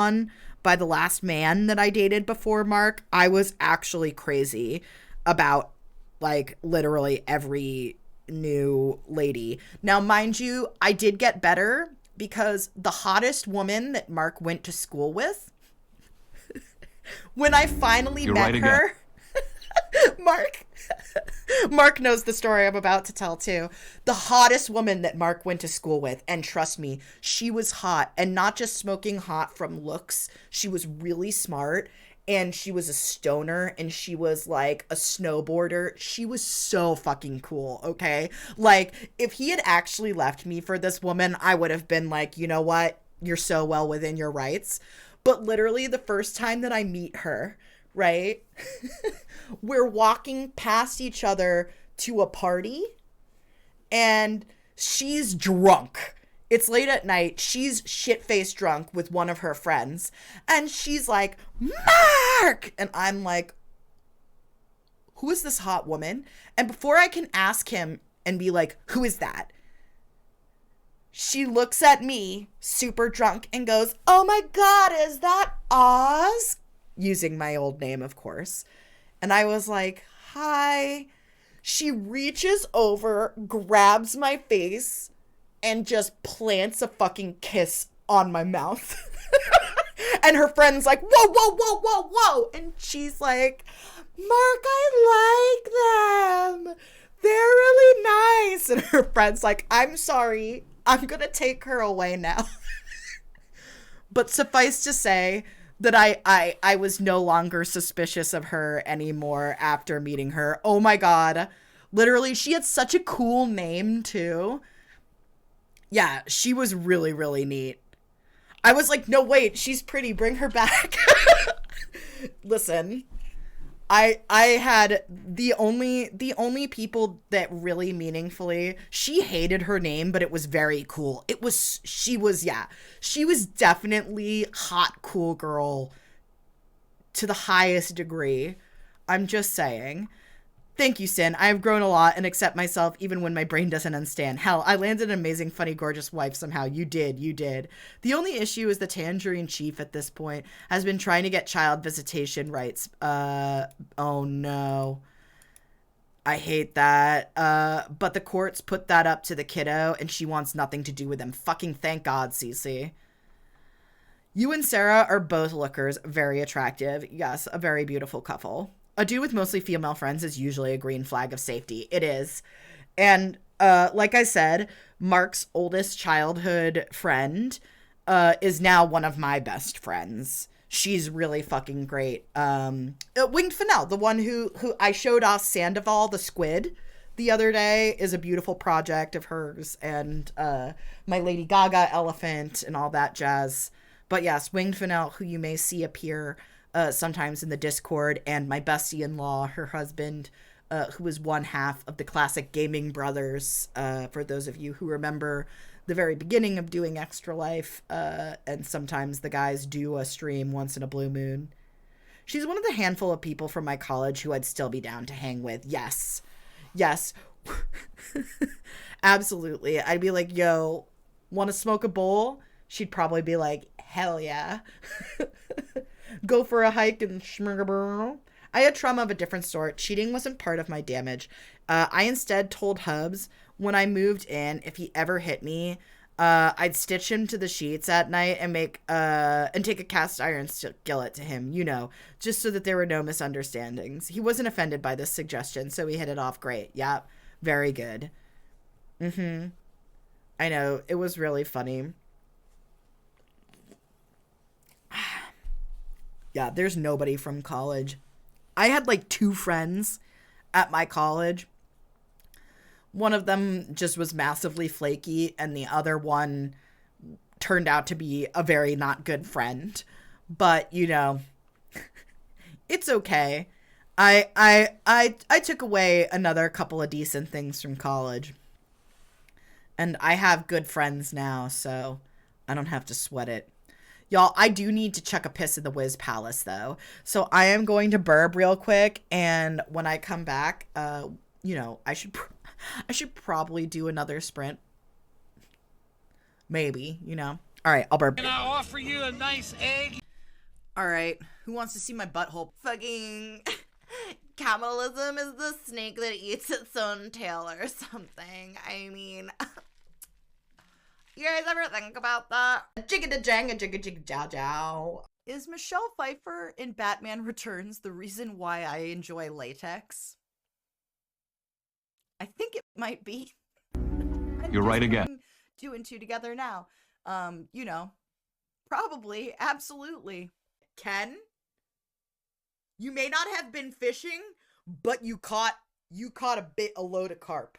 on by the last man that I dated before Mark, I was actually crazy about like literally every new lady. Now, mind you, I did get better because the hottest woman that Mark went to school with, when I finally You're met right again. her, Mark Mark knows the story I'm about to tell too. The hottest woman that Mark went to school with, and trust me, she was hot, and not just smoking hot from looks. She was really smart, and she was a stoner, and she was like a snowboarder. She was so fucking cool, okay? Like, if he had actually left me for this woman, I would have been like, you know what? You're so well within your rights. But literally, the first time that I meet her, right? We're walking past each other to a party, and she's drunk. It's late at night. She's shit faced drunk with one of her friends. And she's like, Mark! And I'm like, who is this hot woman? And before I can ask him and be like, who is that? She looks at me, super drunk, and goes, oh my God, is that Oz? Using my old name, of course. And I was like, hi. She reaches over, grabs my face, and just plants a fucking kiss on my mouth. And her friend's like, whoa, whoa, whoa, whoa, whoa. And she's like, Mark, I like them. They're really nice. And her friend's like, I'm sorry. I'm going to take her away now. But suffice to say that I was no longer suspicious of her anymore after meeting her. Oh my God. Literally, she had such a cool name too. Yeah, she was really, really neat. I was like, no, wait, she's pretty. Bring her back. Listen, I had the only people that really meaningfully, she hated her name, but it was very cool. She was definitely hot cool girl to the highest degree. I'm just saying. Thank you, Sin. I have grown a lot and accept myself even when my brain doesn't understand. Hell, I landed an amazing, funny, gorgeous wife somehow. You did. You did. The only issue is the Tangerine Chief at this point has been trying to get child visitation rights. Oh no. I hate that. But the courts put that up to the kiddo and she wants nothing to do with them. Fucking thank God, Cece. You and Sarah are both lookers, very attractive. Yes, a very beautiful couple. A dude with mostly female friends is usually a green flag of safety. It is. And like I said, Mark's oldest childhood friend is now one of my best friends. She's really fucking great. Winged Fennell, the one who I showed off Sandoval the squid the other day, is a beautiful project of hers, and my Lady Gaga elephant and all that jazz. But yes, Winged Fennell, who you may see appear sometimes in the Discord, and my bestie-in-law, her husband, who is one half of the classic Gaming Brothers, for those of you who remember the very beginning of doing Extra Life, and sometimes the guys do a stream once in a blue moon. She's one of the handful of people from my college who I'd still be down to hang with. Yes. Yes. Absolutely. I'd be like, yo, want to smoke a bowl? She'd probably be like, hell yeah. Go for a hike and schmurgaburl. I had trauma of a different sort. Cheating wasn't part of my damage. I instead told Hubs when I moved in, if he ever hit me, I'd stitch him to the sheets at night and take a cast iron skillet to him, just so that there were no misunderstandings. He wasn't offended by this suggestion, so we hit it off great. Yep, very good. Mm-hmm. I know, it was really funny. Yeah, there's nobody from college. I had like two friends at my college. One of them just was massively flaky, and the other one turned out to be a very not good friend. But, it's okay. I took away another couple of decent things from college. And I have good friends now, so I don't have to sweat it. Y'all, I do need to chuck a piss in the Wiz Palace, though. So I am going to burb real quick, and when I come back, I should probably do another sprint. Maybe. All right, I'll burp. Can I offer you a nice egg? All right, who wants to see my butthole? Fucking capitalism is the snake that eats its own tail or something. I mean, you guys ever think about that? Jigga jang, jigga jigga jow jow. Is Michelle Pfeiffer in Batman Returns the reason why I enjoy latex? I think it might be. You're right again. 2 and 2 together now. You know, probably, absolutely. Ken, you may not have been fishing, but you caught a load of carp.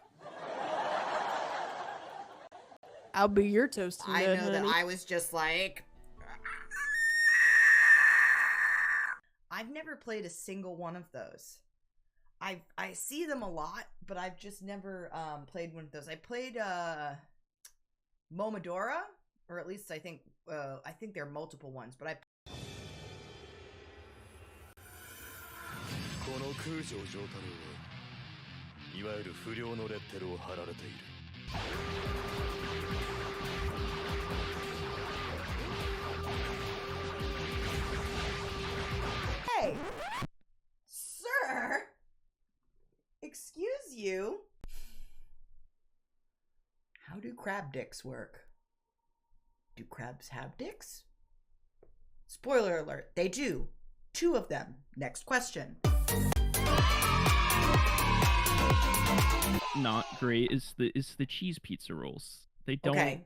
I'll be your toasty I nut, know honey. that I was just like, I've never played a single one of those. I see them a lot, but I've just never played one of those. I played Momodora, or at least I think there are multiple ones, but I この空城城太郎はいわゆる不良のレッテルを貼られている。 Hey, sir, excuse you. How do crab dicks work? Do crabs have dicks? Spoiler alert, they do. 2 of them. Next question. Not great is the cheese pizza rolls. They don't. Okay.